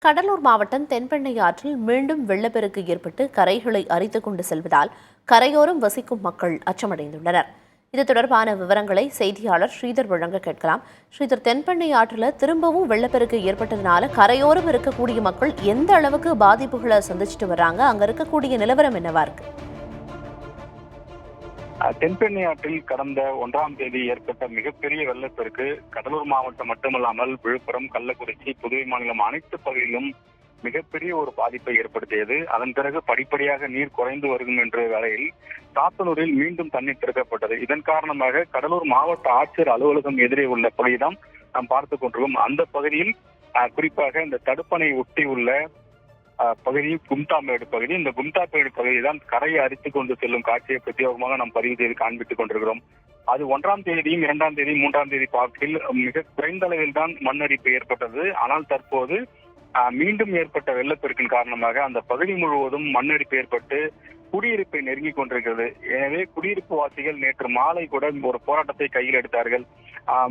கடலூர் மாவட்டம் தென்பெண்ணை ஆற்றில் மீண்டும் வெள்ளப்பெருக்கு ஏற்பட்டு கரைகளை அரித்துக் கொண்டு செல்வதால் கரையோரம் வசிக்கும் மக்கள் அச்சமடைந்துள்ளனர். இது தொடர்பான விவரங்களை செய்தியாளர் ஸ்ரீதர் வழங்க கேட்கலாம். ஸ்ரீதர், தென்பெண்ணை ஆற்றில் திரும்பவும் வெள்ளப்பெருக்கு ஏற்பட்டதுனால கரையோரம் இருக்கக்கூடிய மக்கள் எந்த அளவுக்கு பாதிப்புகளை சந்திச்சுட்டு வர்றாங்க? அங்க இருக்கக்கூடிய நிலவரம் என்னவா இருக்கு? தென்பெண்ணை ஆற்றில் கடந்த 1ஆம் தேதி ஏற்பட்ட மிகப்பெரிய வெள்ளப்பெருக்கு கடலூர் மாவட்டம் மட்டுமல்லாமல் விழுப்புரம், கள்ளக்குறிச்சி, புதுவை மாநிலம் அனைத்து பகுதியிலும் மிகப்பெரிய ஒரு பாதிப்பை ஏற்படுத்தியது. அதன் பிறகு படிப்படியாக நீர் குறைந்து வரும் என்ற வேளையில் சாத்தனூரில் மீண்டும் தண்ணீர் திறக்கப்பட்டது. இதன் காரணமாக கடலூர் மாவட்ட ஆட்சியர் அலுவலகம் எதிரே உள்ள பகுதிதான் நாம் பார்த்துக் கொண்டிருக்கோம். அந்த பகுதியில் குறிப்பாக இந்த தடுப்பணை ஒட்டி உள்ள பகுதி கும்தாமேடு பகுதி. இந்த கும்தாமேடு பகுதி தான் கரையை அரித்துக் கொண்டு செல்லும் காட்சியை பிரத்யேகமாக நாம் பதிவு செய்து காண்பித்துக் கொண்டிருக்கிறோம். அது 1ஆம் தேதியும் 2ஆம் தேதி 3ஆம் தேதி பார்க்கில் மிக குறைந்த அளவில் தான் மண் அரிப்பு ஏற்பட்டது. ஆனால் தற்போது மீண்டும் ஏற்பட்ட வெள்ளப்பெருக்கின் காரணமாக அந்த பகுதி முழுவதும் மண் அரிப்பு ஏற்பட்டு குடியிருப்பை நெருங்கிக் கொண்டிருக்கிறது. எனவே குடியிருப்பு வாசிகள் நேற்று மாலை கூட ஒரு போராட்டத்தை கையில் எடுத்தார்கள்.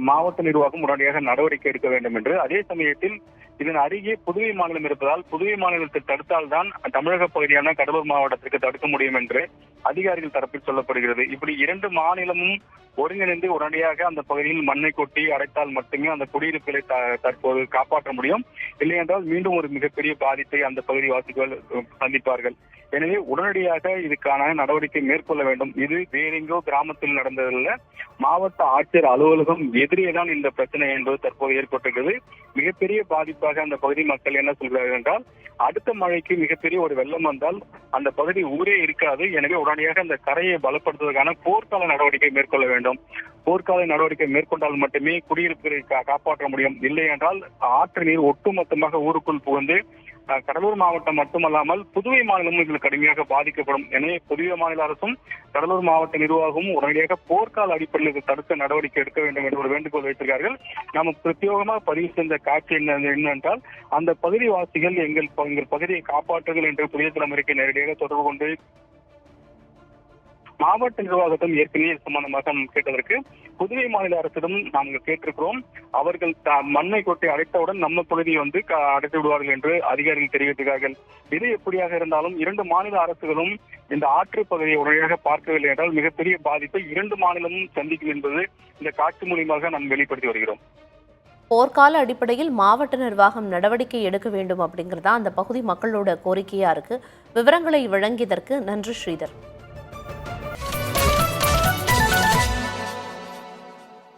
மாவட்ட நிர்வாகம் உடனடியாக நடவடிக்கை எடுக்க வேண்டும் என்று. அதே சமயத்தில் இதன் அருகே புதுவை மாநிலம் இருப்பதால் புதுவை மாநிலத்தை தடுத்தால்தான் தமிழக பகுதியான கடலூர் மாவட்டத்திற்கு தடுக்க முடியும் என்று அதிகாரிகள் தரப்பில் சொல்லப்படுகிறது. இப்படி 2 மாநிலமும் ஒருங்கிணைந்து உடனடியாக அந்த பகுதியில் மண்ணை கொட்டி அடைத்தால் மட்டுமே அந்த குடியிருப்புகளை தற்போது காப்பாற்ற முடியும். இல்லை என்றால் மீண்டும் ஒரு மிகப்பெரிய பாதிப்பை அந்த பகுதி வாசிகள் சந்திப்பார்கள். எனவே உடனடியாக இதுக்கான நடவடிக்கை மேற்கொள்ள வேண்டும். இது வேறெங்கோ கிராமத்தில் நடந்ததில்லை, மாவட்ட ஆட்சியர் அலுவலகம் எதிரேதான் இந்த பிரச்சனை என்பது தற்போது ஏற்பட்டிருக்கிறது. மிகப்பெரிய பாதிப்பாக அந்த பகுதி மக்கள் என்ன சொல்கிறார்கள் என்றால், அடுத்த மழைக்கு மிகப்பெரிய ஒரு வெள்ளம் வந்தால் அந்த பகுதி ஊரே இருக்காது. எனவே உடனடியாக அந்த கரையை பலப்படுத்துவதற்கான போர்க்கால நடவடிக்கை மேற்கொள்ள வேண்டும். போர்க்கால நடவடிக்கை மேற்கொண்டால் மட்டுமே குடியிருப்புகளை காப்பாற்ற முடியும். இல்லை என்றால் ஆற்று நீர் ஒட்டுமொத்தமாக ஊருக்குள் புகுந்து கடலூர் மாவட்டம் மட்டுமல்லாமல் புதுவை மாநிலமும் இதில் கடுமையாக பாதிக்கப்படும். எனவே புதுவை மாநில அரசும் கடலூர் மாவட்ட நிர்வாகமும் உடனடியாக போர்க்கால அடிப்படையில் இதை தடுக்க நடவடிக்கை எடுக்க வேண்டும் என்று ஒரு வேண்டுகோள் வைத்திருக்கிறார்கள். நாம் பிரத்யேகமாக பதிவு செய்த காட்சி என்னவென்றால், அந்த பகுதி வாசிகள் எங்கள் பகுதியை காப்பாற்றுங்கள் என்று புதிய தலைமுறைக்கு நேரடியாக தொடர்பு கொண்டு மாவட்ட நிர்வாகத்திடம் ஏற்கனவே சம்பந்தமாக கேட்டதற்கு புதுவை மாநில அரசிடம் நாங்கள் கேட்டிருக்கிறோம். அவர்கள் மண்ணை கொட்டி அடைத்தவுடன் நம்ம பகுதியை அடைத்து விடுவார்கள் என்று அதிகாரிகள் தெரிவித்திருக்கிறார்கள். இது எப்படியாக இருந்தாலும் 2 மாநில அரசுகளும் இந்த ஆற்று பகுதியை உடனடியாக பார்க்கவில்லை என்றால் மிகப்பெரிய பாதிப்பை 2 மாநிலமும் சந்திக்கும் என்பது இந்த காட்சி மூலியமாக நாம் வெளிப்படுத்தி வருகிறோம். போர்க்கால அடிப்படையில் மாவட்ட நிர்வாகம் நடவடிக்கை எடுக்க வேண்டும் அப்படிங்கிறதா அந்த பகுதி மக்களோட கோரிக்கையா இருக்கு. விவரங்களை வழங்கியதற்கு நன்றி ஸ்ரீதர்.